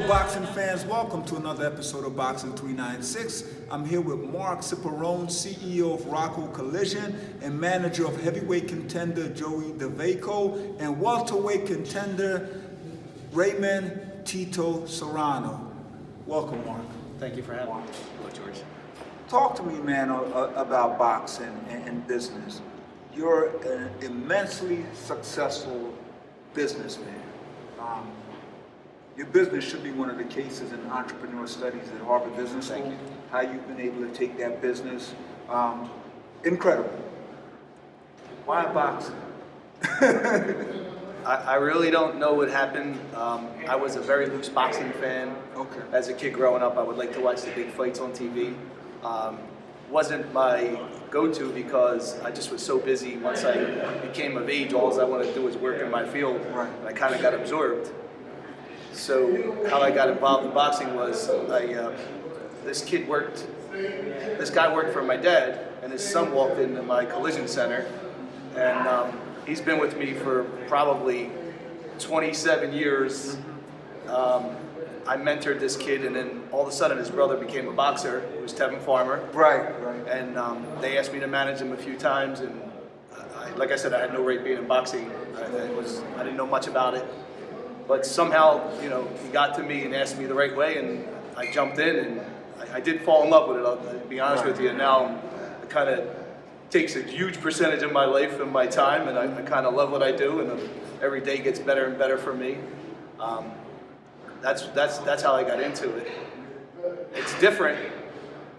boxing fans, welcome to another episode of Boxing 396. I'm here with Mark Cipparone, CEO of Rocco Collision and manager of heavyweight contender Joey DeVaco and welterweight contender Raymond Tito Serrano. Welcome, Mark. Thank you for having me. Hello, George. Talk to me, man, about boxing and business. You're an immensely successful businessman. Your business should be one of the cases in entrepreneur studies at Harvard Business School. How you've been able to take that business, incredible. Why boxing? I really don't know what happened. I was a very loose boxing fan. Okay. As a kid growing up, I would like to watch the big fights on TV. Wasn't my go-to because I just was so busy. Once I became of age, all I wanted to do was work in my field. Right. And I kind of got absorbed. So how I got involved in boxing was this guy worked for my dad, and his son walked into my collision center, and he's been with me for probably 27 years. I mentored this kid, and then all of a sudden his brother became a boxer. It was Tevin Farmer. Right. And they asked me to manage him a few times, and like I said, I had no right being in boxing. I didn't know much about it. But somehow, he got to me and asked me the right way, and I jumped in, and I did fall in love with it, I'll be honest with you. And now it kind of takes a huge percentage of my life and my time, and I kind of love what I do, and every day gets better and better for me. That's how I got into it. It's different,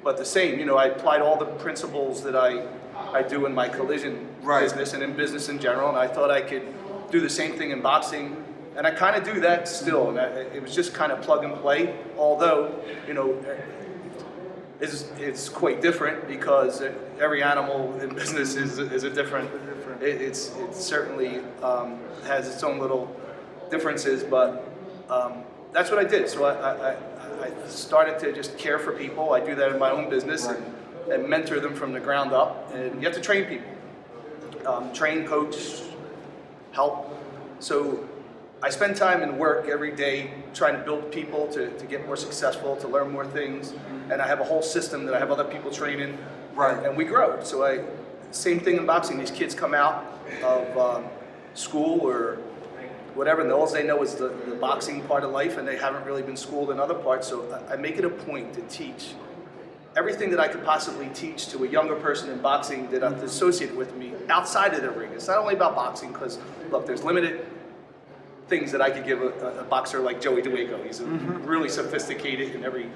but the same. I applied all the principles that I do in my collision business and in business in general, and I thought I could do the same thing in boxing. And I kind of do that still, and it was just kind of plug and play. Although, it's quite different because every animal in business is a different. It certainly has its own little differences, but that's what I did. So I started to just care for people. I do that in my own business and mentor them from the ground up. And you have to train people, train, coach, help. So I spend time in work every day trying to build people to get more successful, to learn more things, and I have a whole system that I have other people training, and we grow. So same thing in boxing. These kids come out of school or whatever, and all they know is the boxing part of life, and they haven't really been schooled in other parts. So I make it a point to teach everything that I could possibly teach to a younger person in boxing that is associated with me outside of the ring. It's not only about boxing, because look, there's limited things that I could give a boxer like Joey DeVaco. He's really sophisticated in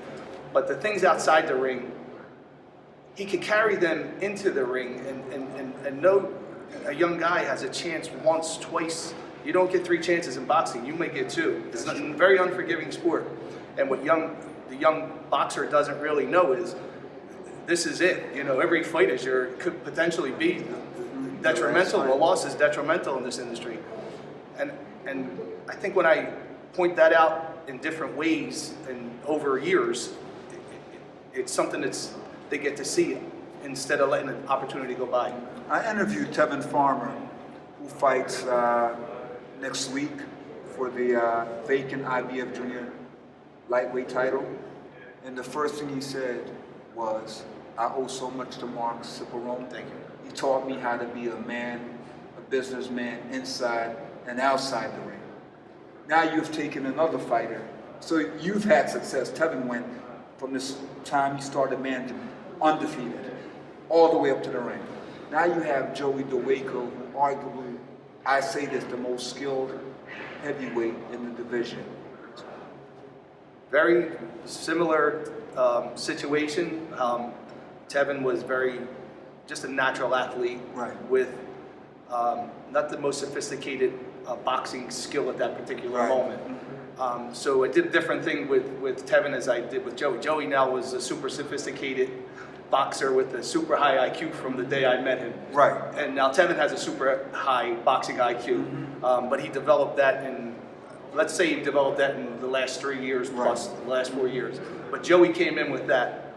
but the things outside the ring, he could carry them into the ring and know a young guy has a chance once, twice. You don't get 3 chances in boxing, you may get 2. It's a very unforgiving sport. And what the young boxer doesn't really know is, this is it. Every fight could potentially be detrimental. The loss is detrimental in this industry. And I think when I point that out in different ways and over years, it's something they get to see instead of letting an opportunity go by. I interviewed Tevin Farmer, who fights next week for the vacant IBF Junior lightweight title. And the first thing he said was, I owe so much to Mark Cipparone. Thank you. He taught me how to be a man, a businessman, inside and outside the ring. Now you've taken another fighter, so you've had success. Tevin went from this time he started managing, undefeated, all the way up to the ring. Now you have Joey DeVaco, who arguably, I say this, the most skilled heavyweight in the division. Very similar situation. Tevin was just a natural athlete with not the most sophisticated boxing skill at that particular moment. So I did a different thing with Tevin as I did with Joey. Joey now was a super sophisticated boxer with a super high IQ from the day I met him. And now Tevin has a super high boxing IQ, but he developed that in the last 3 years plus the last 4 years. But Joey came in with that.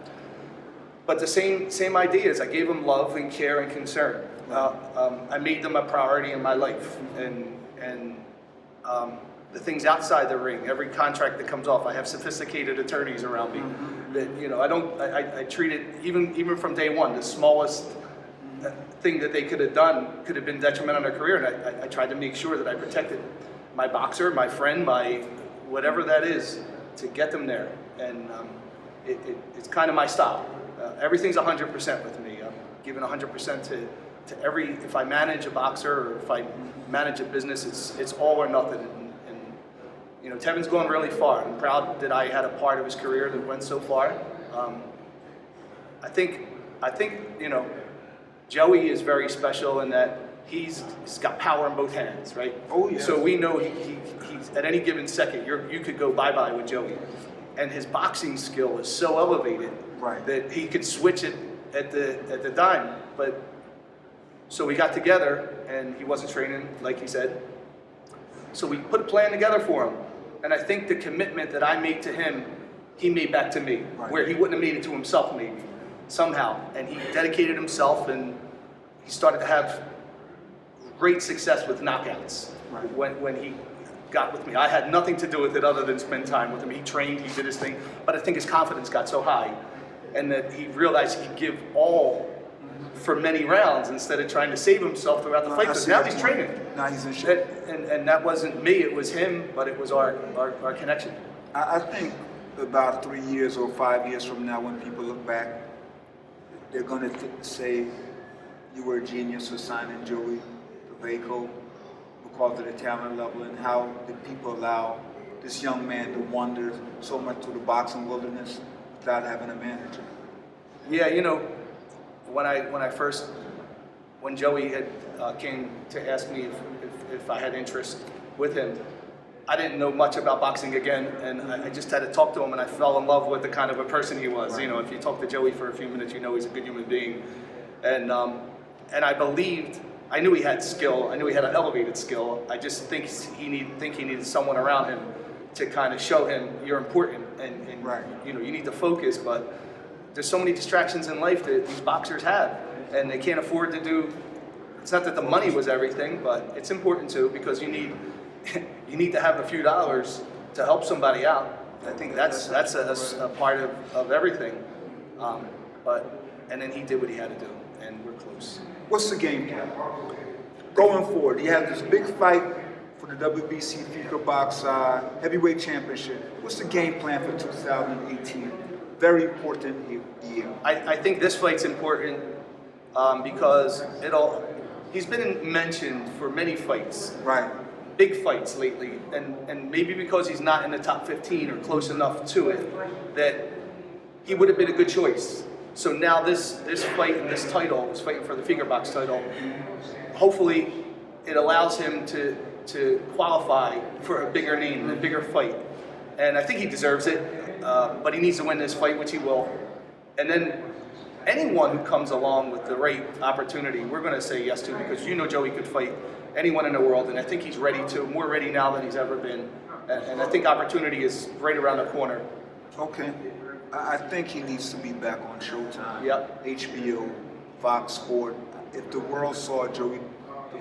But the same idea is I gave him love and care and concern. I made them a priority in my life, and the things outside the ring, every contract that comes off. I have sophisticated attorneys around me that, you know, I treat it, even from day one, the smallest thing that they could have done could have been detrimental on their career, and I tried to make sure that I protected my boxer, my friend, my whatever that is, to get them there. And it's kind of my style. Everything's 100% with me. I'm giving 100% to every, if I manage a boxer or if I manage a business, it's all or nothing. And you know, Tevin's gone really far. I'm proud that I had a part of his career that went so far. I think you know, Joey is very special in that he's got power in both hands, right? Oh yeah. So we know he's at any given second, you could go bye-bye with Joey. And his boxing skill is so elevated that he could switch it at the dime. But so we got together, and he wasn't training, like he said. So we put a plan together for him. And I think the commitment that I made to him, he made back to me, where he wouldn't have made it to himself maybe, somehow. And he dedicated himself, and he started to have great success with knockouts when he got with me. I had nothing to do with it other than spend time with him. He trained, he did his thing, but I think his confidence got so high, and that he realized he could give all for many rounds instead of trying to save himself throughout the fight. Because now he's training. Now he's in shape. And that wasn't me, it was him, but it was our connection. I think about 3 years or 5 years from now, when people look back, they're going to say you were a genius for signing Joey Vaco because of the talent level, and how did people allow this young man to wander so much through the boxing wilderness without having a manager? Yeah, you know, when Joey had came to ask me if I had interest with him, I didn't know much about boxing again, and I just had to talk to him, and I fell in love with the kind of a person he was. You know, if you talk to Joey for a few minutes, you know he's a good human being, and I knew he had skill. I knew he had an elevated skill. I just think he needed someone around him to kind of show him you're important, and you know, you need to focus. But there's so many distractions in life that these boxers have, and they can't afford to do. It's not that the money was everything, but it's important too, because you need to have a few dollars to help somebody out. I think that's a part of everything. And then he did what he had to do, and we're close. What's the game plan going forward? You have this big fight for the WBC Feature Box Heavyweight Championship. What's the game plan for 2018? Very important year. I think this fight's important because he's been mentioned for many fights. Big fights lately, and maybe because he's not in the top 15 or close enough to it, that he would have been a good choice. So now this fight and this title, this fighting for the Figure Box title, hopefully it allows him to qualify for a bigger name, a bigger fight. And I think he deserves it, but he needs to win this fight, which he will. And then anyone who comes along with the right opportunity, we're going to say yes to, because you know Joey could fight anyone in the world, and I think he's ready to, more ready now than he's ever been. And I think opportunity is right around the corner. Okay. I think he needs to be back on Showtime, Yep. HBO, Fox Sport. If the world saw Joey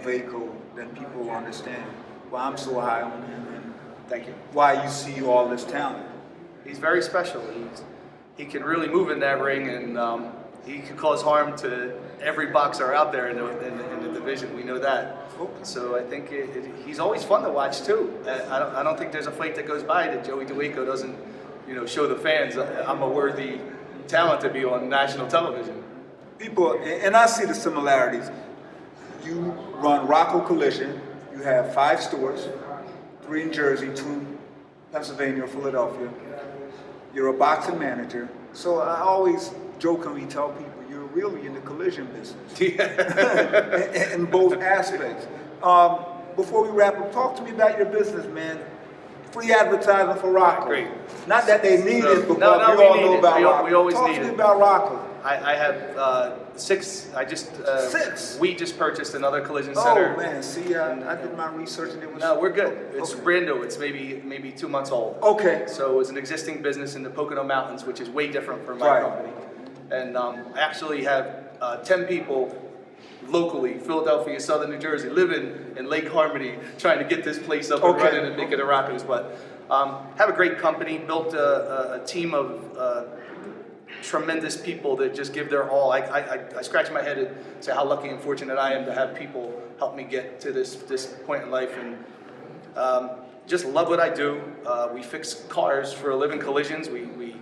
Vaco, then people will understand why I'm so high on him and Thank you. why you see all this talent. He's very special. He can really move in that ring, and he can cause harm to every boxer out there in the division. We know that. So I think he's always fun to watch too. I don't think there's a fight that goes by that Joey Vaco doesn't, you know, show the fans I'm a worthy talent to be on national television. People, and I see the similarities. You run Rocco Collision. You have 5 stores, 3 in Jersey, 2 in Pennsylvania or Philadelphia. You're a boxing manager. So I always jokingly tell people you're really in the collision business. In both aspects. Before we wrap up, talk to me about your business, man. Free advertising for Rocco. Great. Not that they need it, because we all know about Rocco. We always talk need to me it. about Rocco. I have 6. I just 6. We just purchased another collision center. Oh man, see, I did my research and it was. No, we're good. It's brand new. It's maybe 2 months old. Okay. So it's an existing business in the Pocono Mountains, which is way different from my company. And I actually have 10 people locally, Philadelphia, Southern New Jersey, living in Lake Harmony, trying to get this place up and running and make it a Rocco's. But have a great company, built a team of tremendous people that just give their all. I scratch my head and say how lucky and fortunate I am to have people help me get to this point in life, and just love what I do. We fix cars for a living, collisions. We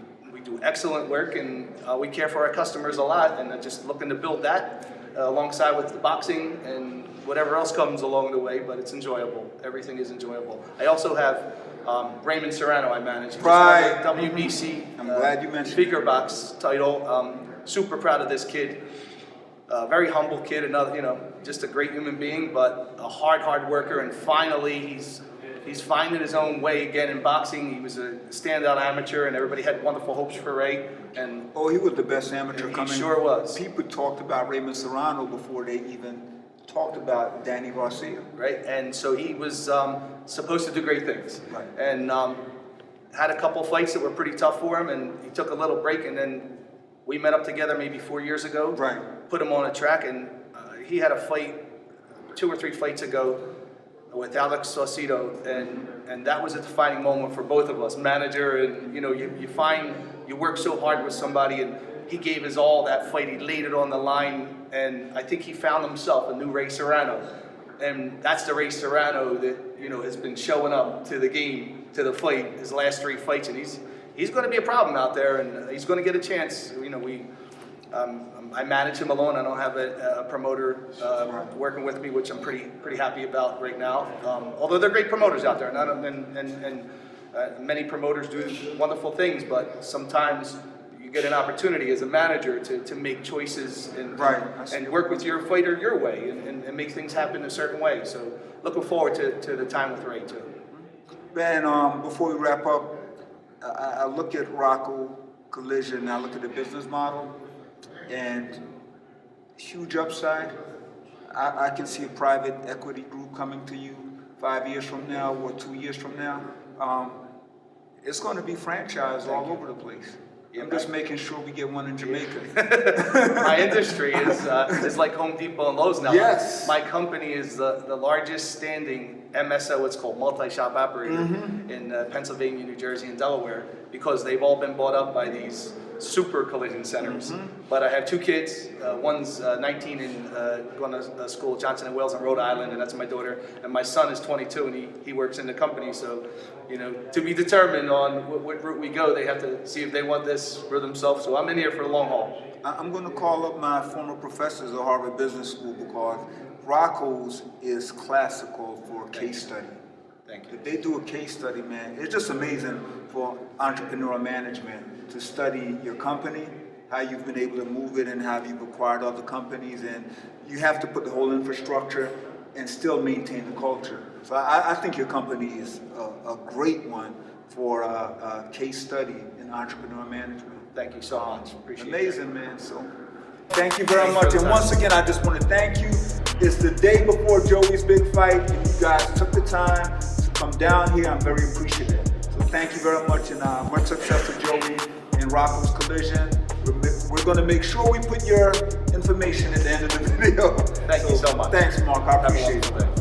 do excellent work, and we care for our customers a lot, and I'm just looking to build that alongside with the boxing and whatever else comes along the way, but it's enjoyable. Everything is enjoyable. I also have Raymond Serrano I manage. Right. WBC. I'm glad you mentioned Speaker box title. Super proud of this kid. Very humble kid, another, just a great human being, but a hard worker, and finally he's finding his own way again in boxing. He was a standout amateur, and everybody had wonderful hopes for Ray. And he was the best amateur coming. He sure was. People talked about Raymond Serrano before they even talked about Danny Garcia. Right, and so he was supposed to do great things. Right. And had a couple fights that were pretty tough for him, and he took a little break, and then we met up together maybe 4 years ago. Right. Put him on a track, and he had a fight 2 or 3 fights ago with Alex Saucedo, and that was a defining moment for both of us, manager, and you work so hard with somebody, and he gave his all that fight. He laid it on the line, and I think he found himself a new Ray Serrano, and that's the Ray Serrano that has been showing up to the game, to the fight, his last 3 fights, and he's going to be a problem out there, and he's going to get a chance. I manage him alone. I don't have a promoter working with me, which I'm pretty happy about right now. Although they're great promoters out there, and many promoters do wonderful things, but sometimes you get an opportunity as a manager to make choices and work with your fighter your way and make things happen a certain way. So looking forward to the time with Ray too. Ben, before we wrap up, I look at Rocco Collision, I look at the business model, and huge upside. I can see a private equity group coming to you 5 years from now or 2 years from now. It's going to be franchised all over the place. I'm just making sure we get one in Jamaica. My industry is like Home Depot and Lowe's now. Yes. My company is the largest standing MSO, it's called multi-shop operator, in Pennsylvania, New Jersey, and Delaware, because they've all been bought up by these super collision centers. But I have 2 kids. One's 19 and going to school at Johnson & Wales in Rhode Island, and that's my daughter. And my son is 22, and he works in the company. So, to be determined on what route we go, they have to see if they want this for themselves. So I'm in here for the long haul. I'm going to call up my former professors at Harvard Business School, because Rocco's is classical for a case study. Thank you. If they do a case study, man, it's just amazing for entrepreneurial management to study your company, how you've been able to move it, and how you've acquired other companies, and you have to put the whole infrastructure and still maintain the culture. So I think your company is a great one for a case study in entrepreneurial management. Thank you so much. Appreciate it. Amazing, man. So thank you very much. And once again, I just want to thank you. It's the day before Joey's big fight, and you guys took the time to come down here. I'm very appreciative. So thank you very much, and much success to Joey and Rocco's Collision. We're going to make sure we put your information at the end of the video. Thank you so much. Thanks, Mark. I appreciate it.